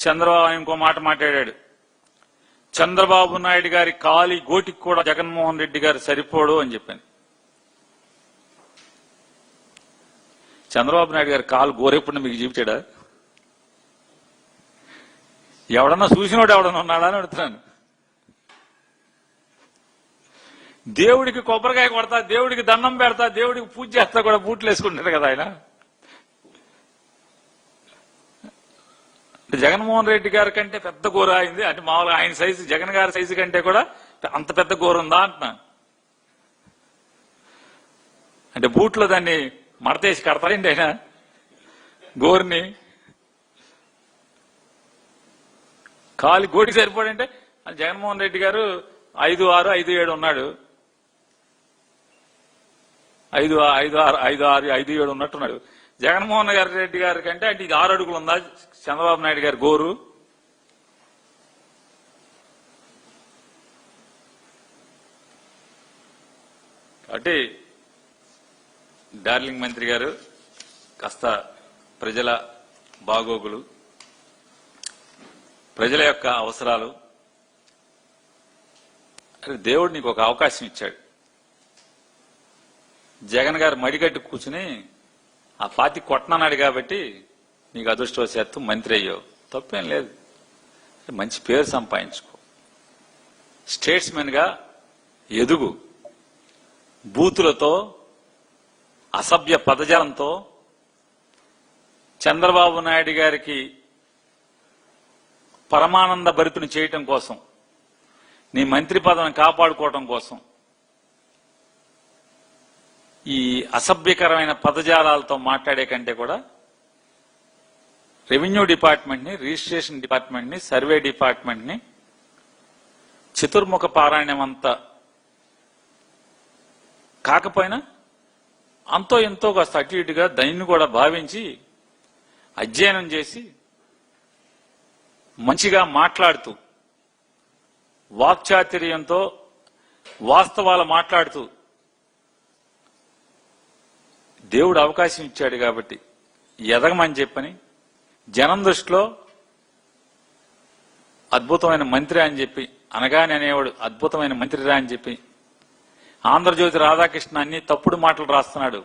చంద్రబాబు ఇంకో మాట మాట్లాడాడు. చంద్రబాబు నాయుడు గారి కాలి గోటికి కూడా జగన్మోహన్ రెడ్డి గారు సరిపోడు అని చెప్పాను. చంద్రబాబు నాయుడు గారి కాలు గోరెప్పుడు మీకు చూపించాడా? ఎవడన్నా చూసినోడు ఎవడన్నా ఉన్నాడా అని అడుగుతున్నాను. దేవుడికి కొబ్బరికాయ కొడతా, దేవుడికి దండం పెడతా, దేవుడికి పూజ చేస్తా కూడా బూట్లు వేసుకుంటారు కదా ఆయన. జగన్మోహన్ రెడ్డి గారి కంటే పెద్ద గోర అయింది అంటే మామూలుగా ఆయన సైజు, జగన్ గారి సైజు కంటే కూడా అంత పెద్ద గోర ఉందా అంటున్నా. అంటే బూట్లో దాన్ని మడతేసి కడతారండి ఆయన గోరుని. కాలి గోటికి సరిపోడంటే జగన్మోహన్ రెడ్డి గారు 5'6", 5'7" ఉన్నాడు. 5'6", 5'7" ఉన్నట్టున్నాడు. జగన్మోహన్ రెడ్డి గారి కంటే అంటే ఇది 6 అడుగులు ఉందా చంద్రబాబు నాయుడు గారి గోరు? కాబట్టి డార్లింగ్ మంత్రి గారు కాస్త ప్రజల బాగోగులు, ప్రజల యొక్క అవసరాలు, దేవుడు నీకు ఒక అవకాశం ఇచ్చాడు. జగన్ గారు మడిగట్టు కూర్చుని ఆ పార్టీ కొట్టనన్నాడు కాబట్టి నీకు అదృష్టవశాత్తు మంత్రి అయ్యావు. తప్పేం లేదు, మంచి పేరు సంపాదించుకో, స్టేట్స్మెన్ గా ఎదుగు. బూతులతో, అసభ్య పదజాలంతో చంద్రబాబు నాయుడు గారికి పరమానంద భరితుని చేయటం కోసం, నీ మంత్రి పదవిని కాపాడుకోవటం కోసం ఈ అసభ్యకరమైన పదజాలాలతో మాట్లాడే కంటే కూడా రెవెన్యూ డిపార్ట్మెంట్ ని, రిజిస్ట్రేషన్ డిపార్ట్మెంట్ ని, సర్వే డిపార్ట్మెంట్ ని చతుర్ముఖ పారాయణమంతా కాకపోయినా అంతో ఎంతో కాస్త అటు ఇటుగా దాన్ని కూడా భావించి అధ్యయనం చేసి మంచిగా మాట్లాడుతూ, వాక్చాతుర్యంతో వాస్తవాలు మాట్లాడుతూ దేవుడు అవకాశం ఇచ్చాడు కాబట్టి ఎదగమని చెప్పని, జనం దృష్టిలో అద్భుతమైన మంత్రి అని చెప్పి, అనగానే అనేవాడు అద్భుతమైన మంత్రిరా అని చెప్పి, ఆంధ్రజ్యోతి రాధాకృష్ణ అన్ని తప్పుడు మాటలు రాస్తున్నాడు.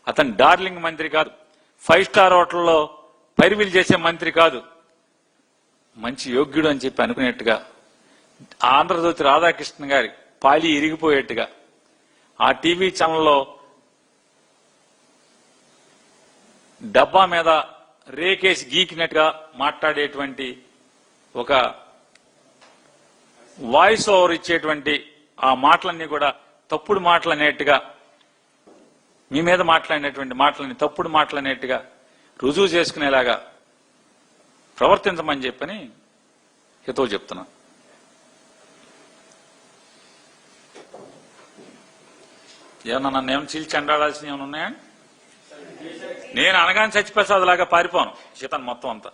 అతను డార్లింగ్ మంత్రి కాదు, 5 స్టార్ హోటల్లో పైరువీలు చేసే మంత్రి కాదు, మంచి యోగ్యుడు అని చెప్పి అనుకునేట్టుగా ఆంధ్రజ్యోతి రాధాకృష్ణ గారి పాలి ఇరిగిపోయేట్టుగా ఆ టీవీ ఛానల్లో డబ్బా మీద రేకేసి గీకినట్టుగా మాట్లాడేటువంటి ఒక వాయిస్ ఓవర్ ఇచ్చేటువంటి ఆ మాటలన్నీ కూడా తప్పుడు మాటలు అనేట్టుగా, మీ మీద మాట్లాడినటువంటి మాటలని తప్పుడు మాటలు అనేట్టుగా రుజువు చేసుకునేలాగా ప్రవర్తించమని చెప్పని హితవు చెప్తున్నా. ఏమన్నా నన్ను ఏమైనా చీల్చి అండాడాల్సినవి ఏమైనా ఉన్నాయా? నేను అనగానే సత్యప్రసాద్ లాగా పారిపోను సీతను మొత్తం అంతా.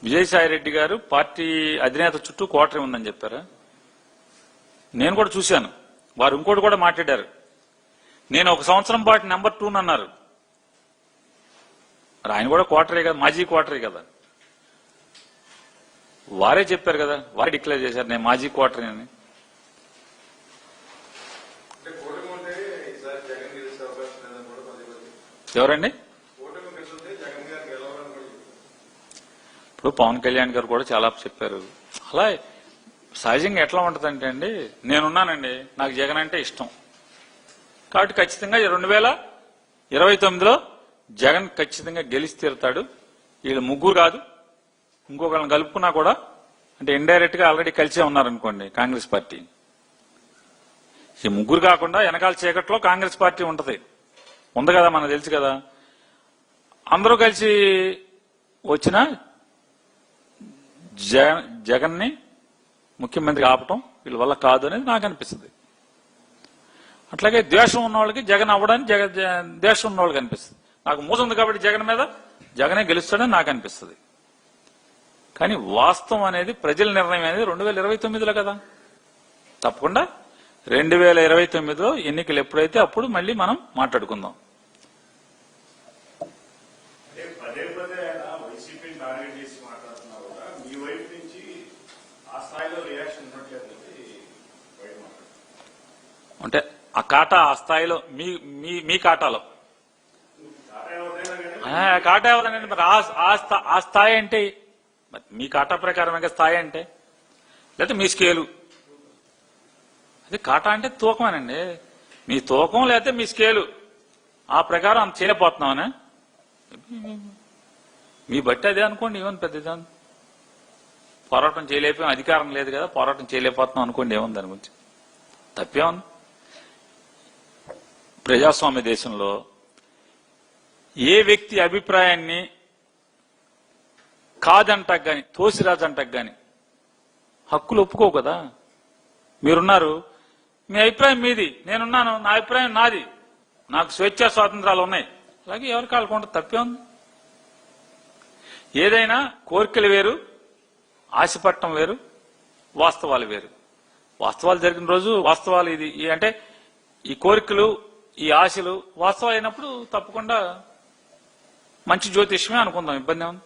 విజయసాయి రెడ్డి గారు పార్టీ అధినేత చుట్టూ కోటరీ ఉందని చెప్పారా? నేను కూడా చూశాను. వారు ఇంకోటి కూడా మాట్లాడారు, నేను 1 సంవత్సరం పాటు నెంబర్ 2 అన్నారు. మరి ఆయన కూడా కోటరీ కదా, మాజీ కోటరీ కదా. వారే చెప్పారు కదా, వారే డిక్లేర్ చేశారు నేను మాజీ కోటరీ అని. ఎవరండి? ఇప్పుడు పవన్ కళ్యాణ్ గారు కూడా చాలా చెప్పారు. అలా సహజంగా ఎట్లా ఉంటుందంటే అండి, నేనున్నానండి, నాకు జగన్ అంటే ఇష్టం కాబట్టి ఖచ్చితంగా 2029లో జగన్ ఖచ్చితంగా గెలిచి తీరుతాడు. వీళ్ళు ముగ్గురు కాదు, ఇంకొకళ్ళని కలుపుకున్నా కూడా, అంటే ఇండైరెక్ట్ గా ఆల్రెడీ కలిసే ఉన్నారనుకోండి కాంగ్రెస్ పార్టీ. ఈ ముగ్గురు కాకుండా వెనకాల చీకట్లో కాంగ్రెస్ పార్టీ ఉంటది, ఉంది కదా, మనకు తెలుసు కదా. అందరూ కలిసి వచ్చిన జగన్ ని ముఖ్యమంత్రి ఆపటం వీళ్ళ వల్ల కాదు అనేది నాకు అనిపిస్తుంది. అట్లాగే ద్వేషం ఉన్న వాళ్ళకి జగన్ అవ్వడానికి ద్వేషం ఉన్న వాళ్ళకి అనిపిస్తుంది. నాకు మూసుంది కాబట్టి జగన్ మీద, జగనే గెలుస్తాడని నాకు అనిపిస్తుంది. కానీ వాస్తవం అనేది, ప్రజల నిర్ణయం అనేది 2029లో కదా. తప్పకుండా 2029లో ఎన్నికలు ఎప్పుడైతే అప్పుడు మళ్ళీ మనం మాట్లాడుకుందాం. పదే పదే ఆయన వైసీపీని టార్గెట్ చేసి మాట్లాడుతున్నారు కూడా మీ వైపు నుంచి ఆ స్థాయిలో రియాక్షన్ ఉండట్లేదు బయట మాట్లాడుతున్నారు. అంటే ఆ కాటా ఆ స్థాయిలో మీ కాటాలో కాటా ఎవరైనా మరి ఆ స్థాయి అంటే మీ కాటా ప్రకారం స్థాయి అంటే లేకపోతే మీ స్కేలు అదే కాటా అంటే తూకమేనండి. మీ తూకం లేకపోతే మీ స్కేలు ఆ ప్రకారం అంత చేయలేకపోతున్నామనే మీ బట్టి అదే అనుకోండి. ఏముంది పెద్ద పోరాటం చేయలేకపోయాం, అధికారం లేదు కదా పోరాటం చేయలేకపోతున్నాం అనుకోండి. ఏముంది దాని గురించి తప్పేముంది? ప్రజాస్వామ్య దేశంలో ఏ వ్యక్తి అభిప్రాయాన్ని కాదంటకు గాని తోసిరాజంటకు గాని హక్కులు ఒప్పుకోవు కదా. మీరున్నారు, మీ అభిప్రాయం మీది, నేనున్నాను, నా అభిప్రాయం నాది, నాకు స్వేచ్ఛా స్వాతంత్రాలు ఉన్నాయి. అలాగే ఎవరికి కాళ్ళకుండా తప్పే ఉంది. ఏదైనా కోరికలు వేరు, ఆశపట్టం వేరు, వాస్తవాలు వేరు. వాస్తవాలు జరిగిన రోజు వాస్తవాలు ఇది అంటే ఈ కోరికలు ఈ ఆశలు వాస్తవాలు అయినప్పుడు తప్పకుండా మంచి జ్యోతిష్యమే అనుకుందాం. ఇబ్బంది ఏముంది?